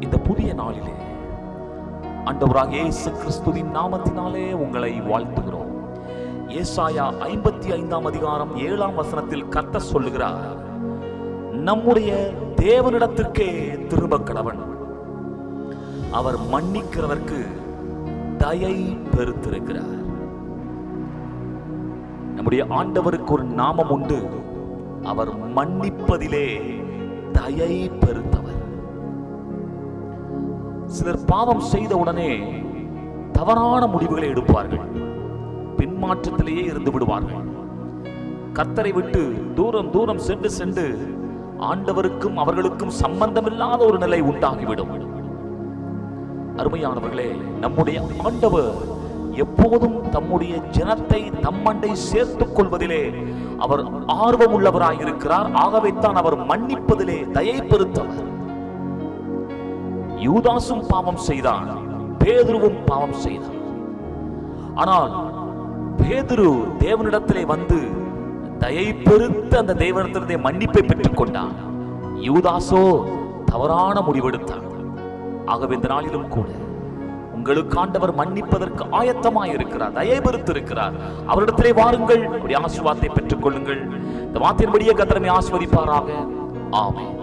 இந்த புதிய நாளிலே ஆண்டவராகிய இயேசு கிறிஸ்துவின் நாமத்தினாலே உங்களை வாழ்த்துகிறோம். ஏசாயா 55 அதிகாரம் 7 வசனத்தில் கர்த்தர் சொல்லுகிறார், நம்முடைய தேவனிடத்திற்கே திரும்ப கடவன், அவர் மன்னிக்கிறதற்கு தயை பெருத்திருக்கிறார். நம்முடைய ஆண்டவருக்கு ஒரு நாமம் உண்டு, அவர் மன்னிப்பதிலே தயை பெருத்தவர். சிலர் பாவம் செய்த உடனே தவறான முடிவுகளை எடுப்பார்கள், பின்மாற்றத்திலேயே இருந்து விடுவார்கள். கர்த்தரை விட்டு தூரம் தூரம் சென்று சென்று ஆண்டவருக்கும் அவர்களுக்கும் சம்பந்தமில்லாத ஒரு நிலை உண்டாகிவிடும். அருமையானவர்களே, நம்முடைய ஆண்டவர் எப்போதும் தம்முடைய ஜனத்தை தம்மண்டை சேர்த்துக் கொள்வதிலே அவர் ஆர்வம் உள்ளவராயிருக்கிறார். ஆகவே தான் அவர் மன்னிப்பதிலே தயை பெருத்தவர். யூதாசும் பாவம் செய்தான், பேதுருவும் பாவம் செய்தான். ஆனால் பேதுரு தேவனிடத்திலே வந்து தயை பெருத்த அந்த தேவனிடத்திலே மன்னிப்பை பெற்றுக் கொண்டான். யூதாசோ தவறான முடிவெடுத்தான். ஆகவே இந்த நாளிலும் கூட உங்களுக்கு ஆண்டவர் மன்னிப்பதற்கு ஆயத்தமாயிருக்கிறார், தயை பெருத்திருக்கிறார். அவரிடத்திலே வாருங்கள், ஆசீர்வாதத்தை பெற்றுக் கொள்ளுங்கள். இந்த வார்த்தையின்படியே கர்த்தர் நம்மை ஆசீர்வதிப்பாராக. ஆமென்.